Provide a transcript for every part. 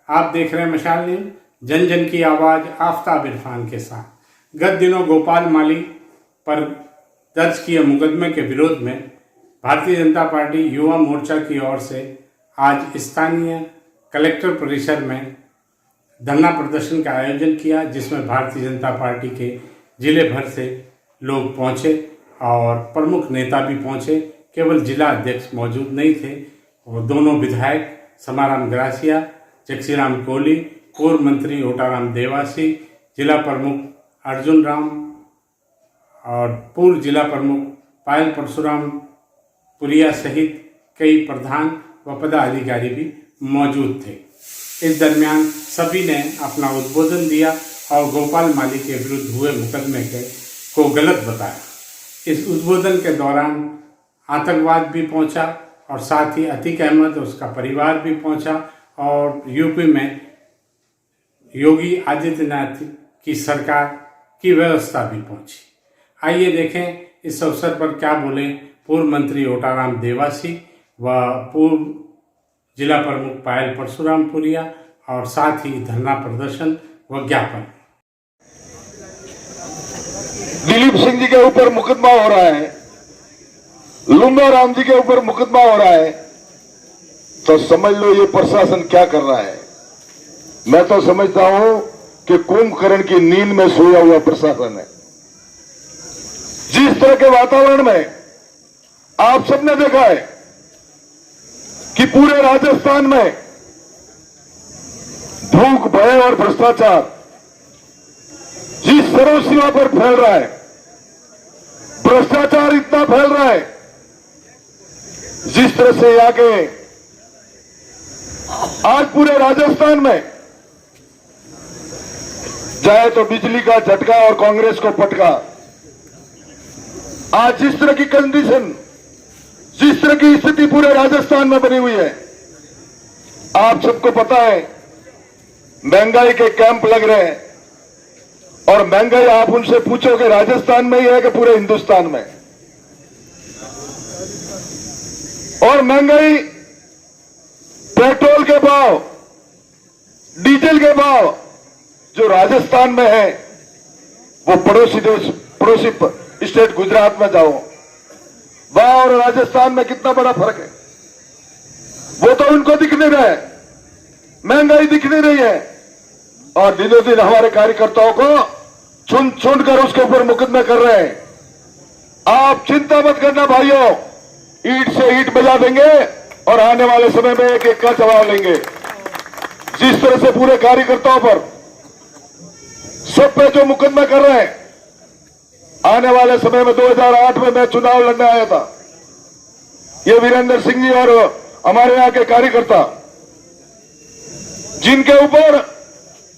आप देख रहे हैं मशाल न्यूज, जन जन की आवाज आफ्ताब इरफान के साथ। गत दिनों गोपाल माली पर दर्ज किए मुकदमे के विरोध में भारतीय जनता पार्टी युवा मोर्चा की ओर से आज स्थानीय कलेक्टर परिसर में धरना प्रदर्शन का आयोजन किया, जिसमें भारतीय जनता पार्टी के जिले भर से लोग पहुंचे और प्रमुख नेता भी पहुंचे। केवल जिला अध्यक्ष मौजूद नहीं थे, वो दोनों विधायक समाराम ग्रासिया, चक्सीराम कोहली, पूर्व मंत्री ओटाराम देवासी, जिला प्रमुख अर्जुन राम और पूर्व जिला प्रमुख पायल परशुराम पुरिया सहित कई प्रधान व पदाधिकारी भी मौजूद थे। इस दरमियान सभी ने अपना उद्बोधन दिया और गोपाल माली के विरुद्ध हुए मुकदमे को गलत बताया। इस उद्बोधन के दौरान आतंकवाद भी पहुंचा और साथ ही अतीक अहमद और उसका परिवार भी पहुंचा और यूपी में योगी आदित्यनाथ की सरकार की व्यवस्था भी पहुंची। आइए देखें इस अवसर पर क्या बोले पूर्व मंत्री ओटाराम देवासी व पूर्व जिला प्रमुख पायल परशुराम पुरिया और साथ ही धरना प्रदर्शन व ज्ञापन। दिलीप सिंह जी के ऊपर मुकदमा हो रहा है, लुंगा राम जी के ऊपर मुकदमा हो रहा है, तो समझ लो ये प्रशासन क्या कर रहा है। मैं तो समझता हूं कि कुंभकर्ण की नींद में सोया हुआ प्रशासन है। जिस तरह के वातावरण में आप सबने देखा है कि पूरे राजस्थान में भूख, भय और भ्रष्टाचार जिस सर्वसीमा पर फैल रहा है, भ्रष्टाचार इतना फैल रहा है, जिस तरह से यहाँ के आज पूरे राजस्थान में चाहे तो बिजली का झटका और कांग्रेस को पटका। आज जिस तरह की कंडीशन, जिस तरह की स्थिति पूरे राजस्थान में बनी हुई है, आप सबको पता है महंगाई के कैंप लग रहे हैं और महंगाई आप उनसे पूछो कि राजस्थान में ही है कि पूरे हिंदुस्तान में। और महंगाई पेट्रोल के भाव, डीजल के भाव जो राजस्थान में है, वो पड़ोसी देश, पड़ोसी स्टेट गुजरात में जाओ, वहां और राजस्थान में कितना बड़ा फर्क है। वो तो उनको दिख नहीं रहा है, महंगाई दिख नहीं रही है और दिनों दिन हमारे कार्यकर्ताओं को चुन चुन कर उसके ऊपर मुकदमे कर रहे हैं। आप चिंता मत करना भाइयों, ईंट से ईंट बजा देंगे और आने वाले समय में एक एक का जवाब लेंगे। जिस तरह से पूरे कार्यकर्ताओं पर सब पे जो मुकदमा कर रहे हैं, आने वाले समय में 2008 में मैं चुनाव लड़ने आया था, ये वीरेंद्र सिंह जी और हमारे यहां के कार्यकर्ता जिनके ऊपर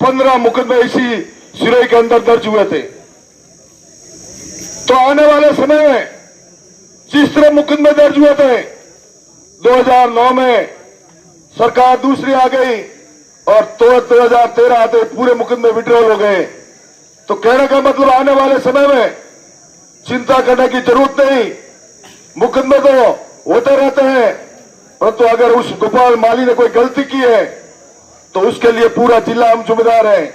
15 मुकदमे इसी सिरोही के अंदर दर्ज हुए थे, तो आने वाले समय में जिस तरह मुकदमे दर्ज हुए थे, 2009 में सरकार दूसरी आ गई और तो 2013 आते पूरे मुकदमे विड्रॉल हो गए। तो कहने का मतलब आने वाले समय में चिंता करने की जरूरत नहीं, मुकदमे तो होते रहते हैं, परंतु अगर उस गोपाल माली ने कोई गलती की है तो उसके लिए पूरा जिला हम जिम्मेदार हैं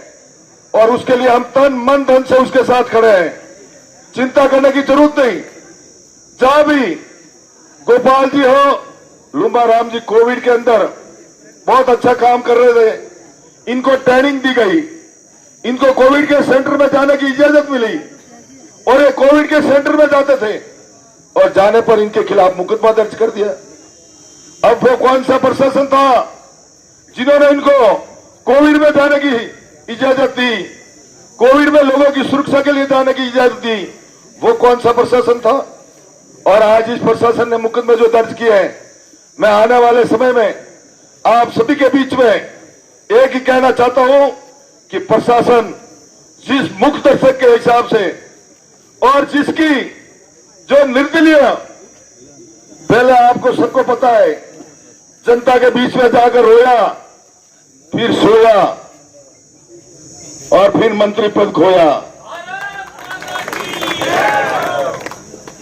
और उसके लिए हम तन मन धन से उसके साथ खड़े हैं। चिंता करने की जरूरत नहीं। जहां भी गोपाल जी हो, लुंबा राम जी कोविड के अंदर बहुत अच्छा काम कर रहे थे, इनको ट्रेनिंग दी गई, इनको कोविड के सेंटर में जाने की इजाजत मिली और ये कोविड के सेंटर में जाते थे और जाने पर इनके खिलाफ मुकदमा दर्ज कर दिया। अब वो कौन सा प्रशासन था जिन्होंने इनको कोविड में जाने की इजाजत दी, कोविड में लोगों की सुरक्षा के लिए जाने की इजाजत दी? वो कौन सा प्रशासन था? और आज इस प्रशासन ने मुकदमे जो दर्ज किए हैं, मैं आने वाले समय में आप सभी के बीच में एक ही कहना चाहता हूं कि प्रशासन जिस मुख्य दर्शक के हिसाब से और जिसकी जो निर्दलीय, पहले आपको सबको पता है, जनता के बीच में जाकर रोया, फिर सोया और फिर मंत्री पद खोया,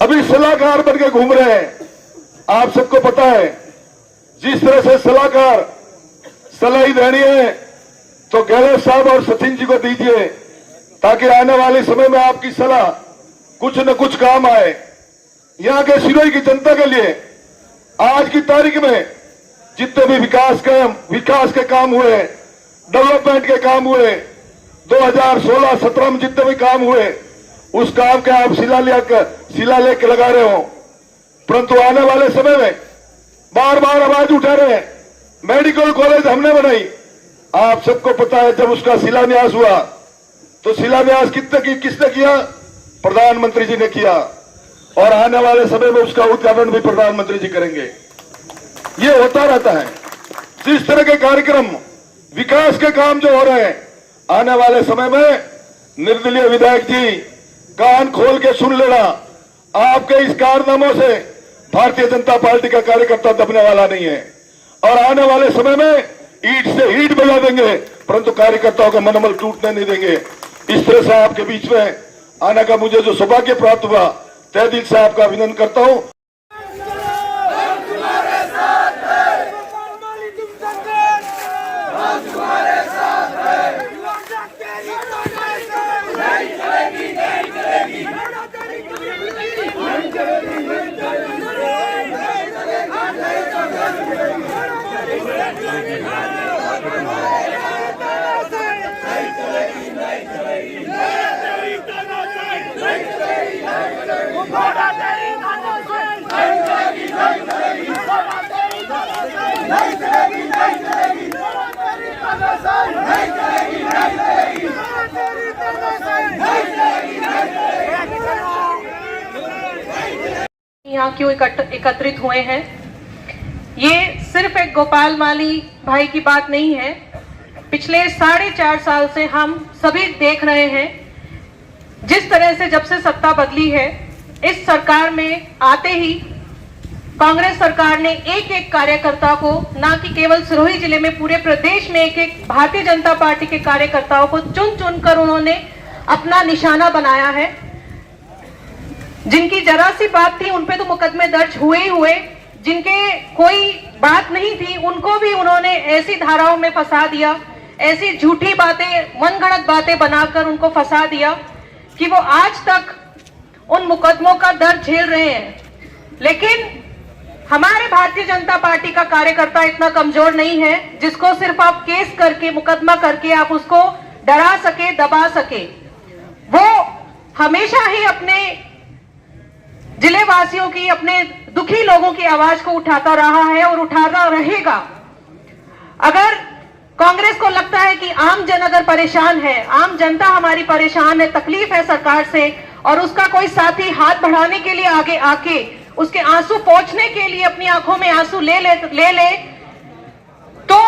अभी सलाहकार बनकर घूम रहे हैं। आप सबको पता है जिस तरह से सलाहकार सलाह देनी है तो गहलोत साहब और सचिन जी को दीजिए, ताकि आने वाले समय में आपकी सलाह कुछ न कुछ काम आए। यहां के सिरोही की जनता के लिए आज की तारीख में जितने भी विकास के काम हुए, डेवलपमेंट के काम हुए, 2016-17 में जितने भी काम हुए, उस काम के आप शिलालेख लगा रहे हो, परंतु आने वाले समय में बार बार आवाज उठा रहे हैं। मेडिकल कॉलेज हमने बनाई, आप सबको पता है जब उसका शिलान्यास हुआ तो शिलान्यास किसने किया? प्रधानमंत्री जी ने किया, और आने वाले समय में उसका उद्घाटन भी प्रधानमंत्री जी करेंगे। ये होता रहता है। जिस तरह के कार्यक्रम, विकास के काम जो हो रहे हैं, आने वाले समय में निर्दलीय विधायक जी कान खोल के सुन लेना, आपके इस कारनामों से भारतीय जनता पार्टी का कार्यकर्ता दबने वाला नहीं है, और आने वाले समय में ईंट से ईंट बजा देंगे, परंतु कार्यकर्ताओं का मनोबल टूटने नहीं देंगे। इस तरह से आपके बीच में आने का मुझे जो सौभाग्य प्राप्त हुआ, तहे दिल से आपका अभिनंदन करता हूं। यहाँ क्यों एकत्रित हुए हैं? ये सिर्फ एक गोपाल माली भाई की बात नहीं है। पिछले 4.5 साल से हम सभी देख रहे हैं, जिस तरह से जब से सत्ता बदली है, इस सरकार में आते ही कांग्रेस सरकार ने एक एक कार्यकर्ता को, ना कि केवल सिरोही जिले में, पूरे प्रदेश में एक एक भारतीय जनता पार्टी के कार्यकर्ताओं को चुन चुनकर उन्होंने अपना निशाना बनाया है। जिनकी जरा सी बात थी उन पे तो मुकदमे दर्ज हुए ही हुए, जिनके कोई बात नहीं थी उनको भी उन्होंने ऐसी धाराओं में फंसा दिया, ऐसी झूठी बातें, मनगढ़ंत बातें बनाकर उनको फंसा दिया कि वो आज तक उन मुकदमों का दर्द झेल रहे हैं। लेकिन हमारे भारतीय जनता पार्टी का कार्यकर्ता इतना कमजोर नहीं है जिसको सिर्फ आप केस करके, मुकदमा करके आप उसको डरा सके, दबा सके। वो हमेशा ही अपने जिले वासियों की, अपने दुखी लोगों की आवाज को उठाता रहा है और उठाना रहेगा। अगर कांग्रेस को लगता है कि आम जन अगर परेशान है, आम जनता हमारी परेशान है, तकलीफ है सरकार से, और उसका कोई साथी हाथ बढ़ाने के लिए आगे आके उसके आंसू पोंछने के लिए अपनी आंखों में आंसू ले ले तो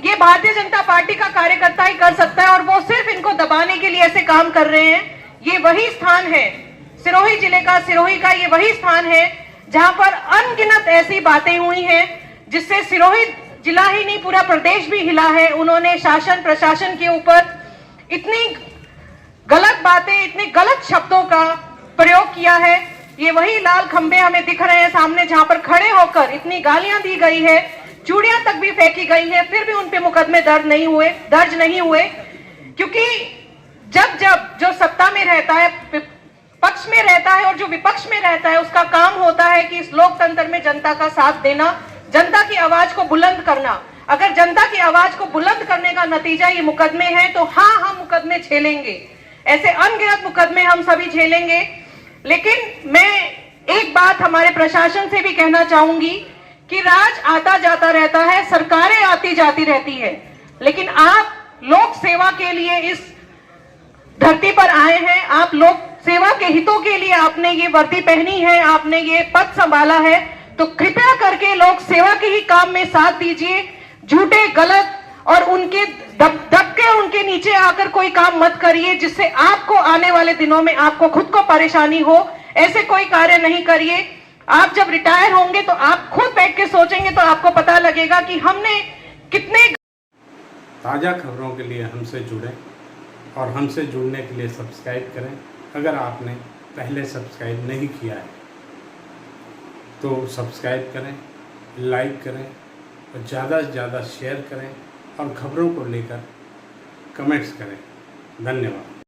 ये भारतीय जनता पार्टी का कार्यकर्ता ही कर सकता है, और वो सिर्फ इनको दबाने के लिए ऐसे काम कर रहे हैं। ये वही स्थान है, सिरोही जिले का, सिरोही का ये वही स्थान है जहां पर अनगिनत ऐसी बातें हुई हैं जिससे सिरोही जिला ही नहीं, पूरा प्रदेश भी हिला है। उन्होंने शासन प्रशासन के ऊपर इतनी गलत बातें, इतने गलत शब्दों का प्रयोग किया है। ये वही लाल खंबे हमें दिख रहे हैं सामने, जहां पर खड़े होकर इतनी गालियां दी गई है, चूड़ियां तक भी फेंकी गई है, फिर भी उन पे मुकदमे दर्ज नहीं हुए। क्योंकि जब जब जो सत्ता में रहता है, पक्ष में रहता है, और जो विपक्ष में रहता है, उसका काम होता है कि इस लोकतंत्र में जनता का साथ देना, जनता की आवाज को बुलंद करना। अगर जनता की आवाज को बुलंद करने का नतीजा ये मुकदमे हैं, तो हाँ, हम मुकदमे झेलेंगे, ऐसे अनगिनत मुकदमे हम सभी झेलेंगे। लेकिन मैं एक बात हमारे प्रशासन से भी कहना चाहूंगी कि राज आता जाता रहता है, सरकारें आती जाती रहती है, लेकिन आप लोक सेवा के लिए इस धरती पर आए हैं, आप लोक सेवा के हितों के लिए आपने ये वर्दी पहनी है, आपने ये पद संभाला है, तो कृपया करके लोक सेवा के ही काम में साथ दीजिए। झूठे, गलत और उनके दबके उनके नीचे आकर कोई काम मत करिए जिससे आपको आने वाले दिनों में आपको खुद को परेशानी हो। ऐसे कोई कार्य नहीं करिए। आप जब रिटायर होंगे तो आप खुद बैठ के सोचेंगे तो आपको पता लगेगा कि हमने कितने। ताज़ा खबरों के लिए हमसे जुड़ें और हमसे जुड़ने के लिए सब्सक्राइब करें अगर आपने पहले सब्सक्राइब नहीं किया है। तो सब्सक्राइब करें, लाइक करें और ज़्यादा से ज़्यादा शेयर करें और खबरों को लेकर कमेंट्स करें। धन्यवाद।